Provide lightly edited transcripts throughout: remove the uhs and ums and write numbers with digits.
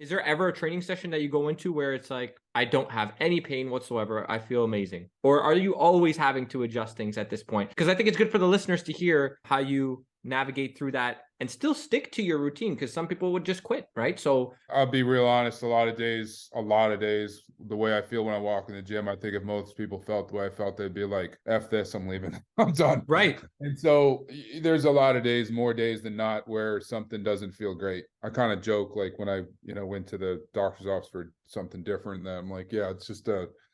Is there ever a training session that you go into where it's like, I don't have any pain whatsoever, I feel amazing? Or are you always having to adjust things at this point? Because I think it's good for the listeners to hear how you navigate through that and still stick to your routine, because some people would just quit, right? So I'll be real honest, a lot of days, the way I feel when I walk in the gym, I think if most people felt the way I felt, they'd be like, F this, I'm leaving. I'm done. right. And so there's a lot of days, more days than not, where something doesn't feel great. I kind of joke, like when I, went to the doctor's office for something different, then I'm like, yeah, it's just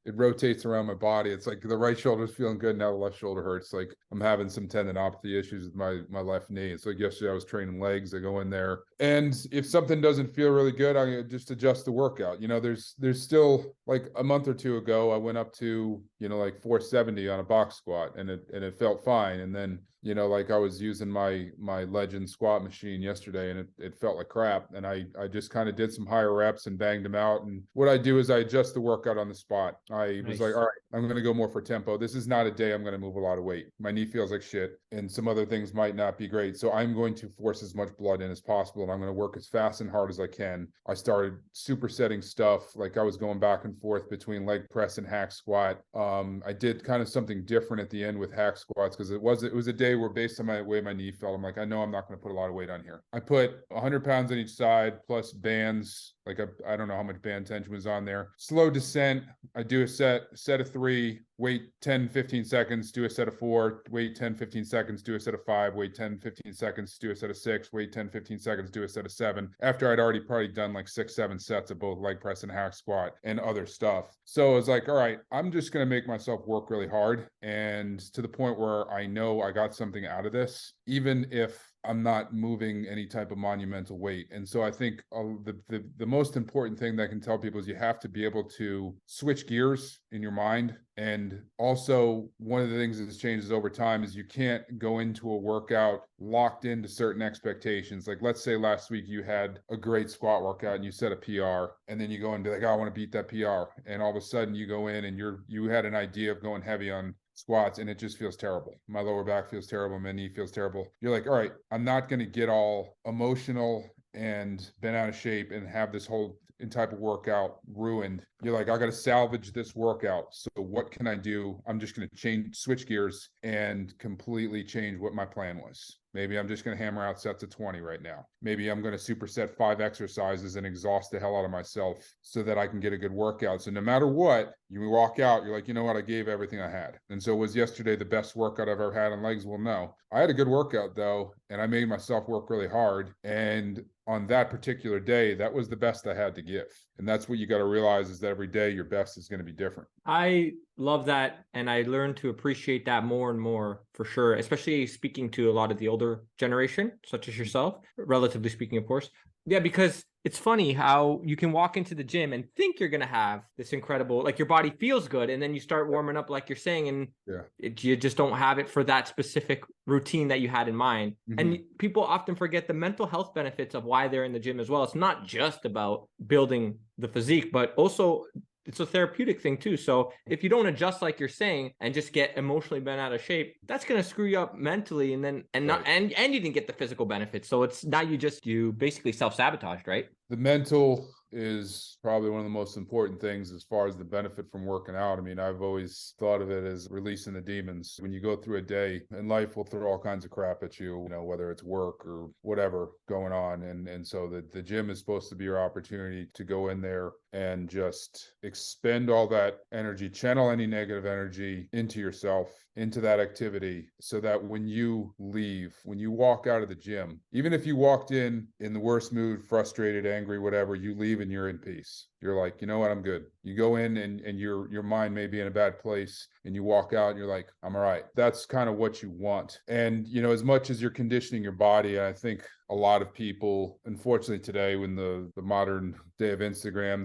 it rotates around my body. It's like the right shoulder's feeling good. Now the left shoulder hurts. Like I'm having some tendinopathy issues with my left knee. It's like yesterday I was training legs. I go in there, and if something doesn't feel really good, I just adjust the workout. There's still, like a month or two ago, I went up to, like 470 on a box squat, and it felt fine. And then, like I was using my Legend squat machine yesterday, and it felt like crap. And I just kind of did some higher reps and banged them out. And what I do is I adjust the workout on the spot. I was like, Nice. all right, I'm going to go more for tempo. This is not a day I'm going to move a lot of weight. My knee feels like shit, and some other things might not be great. So I'm going to force as much blood in as possible, and I'm going to work as fast and hard as I can. I started supersetting stuff. Like I was going back and forth between leg press and hack squat. I did kind of something different at the end with hack squats, because it was a day where, based on my way my knee felt, I'm like, I know I'm not going to put a lot of weight on here. I put 100 pounds on each side plus bands. Like I don't know how much band tension was on there. Slow descent. I do a set of 3, wait 10, 15 seconds, do a set of 4, wait 10, 15 seconds, do a set of 5, wait 10, 15 seconds, do a set of 6, wait 10, 15 seconds, do a set of 7, after I'd already probably done like 6, 7 sets of both leg press and hack squat and other stuff. So I was like, all right, I'm just going to make myself work really hard, and to the point where I know I got something out of this, even if I'm not moving any type of monumental weight. And so I think the most important thing that I can tell people is you have to be able to switch gears in your mind. And also, one of the things that changes over time is you can't go into a workout locked into certain expectations. Like, let's say last week you had a great squat workout and you set a PR, and then you go and be like, oh, I want to beat that PR. And all of a sudden you go in and you had an idea of going heavy on squats, and it just feels terrible. My lower back feels terrible. My knee feels terrible. You're like, all right, I'm not going to get all emotional and bent out of shape and have this whole type of workout ruined. You're like, I got to salvage this workout. So what can I do? I'm just going to switch gears and completely change what my plan was. Maybe I'm just going to hammer out sets of 20 right now. Maybe I'm going to superset 5 exercises and exhaust the hell out of myself so that I can get a good workout. So no matter what, you walk out, you're like, you know what? I gave everything I had. And so was yesterday the best workout I've ever had on legs? Well, no. I had a good workout though, and I made myself work really hard. And on that particular day, that was the best I had to give. And that's what you got to realize, is that every day your best is going to be different. I love that. And I learned to appreciate that more and more, for sure, especially speaking to a lot of the older generation, such as yourself, relatively speaking, of course. Yeah, because it's funny how you can walk into the gym and think you're going to have this incredible, like your body feels good. And then you start warming up, like you're saying, and you just don't have it for that specific routine that you had in mind. Mm-hmm. And people often forget the mental health benefits of why they're in the gym as well. It's not just about building the physique, but also it's a therapeutic thing too. So if you don't adjust, like you're saying, and just get emotionally bent out of shape, that's going to screw you up mentally, and then not and you didn't get the physical benefits. So it's now you basically self-sabotaged, right? The mental is probably one of the most important things as far as the benefit from working out. I mean, I've always thought of it as releasing the demons. When you go through a day, and life will throw all kinds of crap at you, whether it's work or whatever going on. And so the gym is supposed to be your opportunity to go in there and just expend all that energy, channel any negative energy into yourself, into that activity, so that when you leave, when you walk out of the gym, even if you walked in the worst mood, frustrated, angry, whatever, you leave and you're in peace. You're like, you know what, I'm good. You go in and your mind may be in a bad place, and you walk out and you're like, I'm all right. That's kind of what you want. And, as much as you're conditioning your body, I think a lot of people, unfortunately today, when the modern day of Instagram,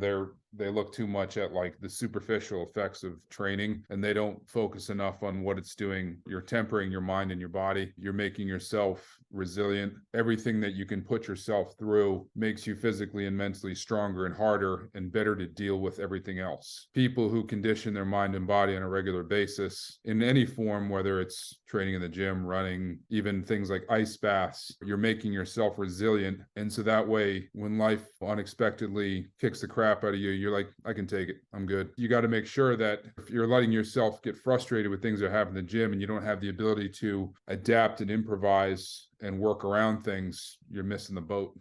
they look too much at like the superficial effects of training, and they don't focus enough on what it's doing. You're tempering your mind and your body. You're making yourself resilient. Everything that you can put yourself through makes you physically and mentally stronger and harder and better to deal with everything else. People who condition their mind and body on a regular basis in any form, whether it's training in the gym, running, even things like ice baths, you're making yourself yourself resilient. And so that way, when life unexpectedly kicks the crap out of you, you're like, I can take it. I'm good. You got to make sure that if you're letting yourself get frustrated with things that happen in the gym and you don't have the ability to adapt and improvise and work around things, you're missing the boat.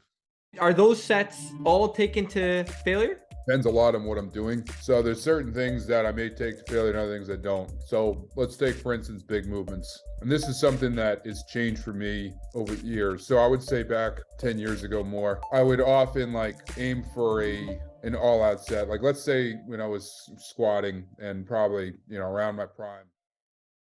Are those sets all taken to failure? Depends a lot on what I'm doing. So there's certain things that I may take to failure and other things that don't. So let's take, for instance, big movements. And this is something that has changed for me over the years. So I would say back 10 years ago more, I would often like aim for an all-out set. Like let's say when I was squatting and probably, around my prime,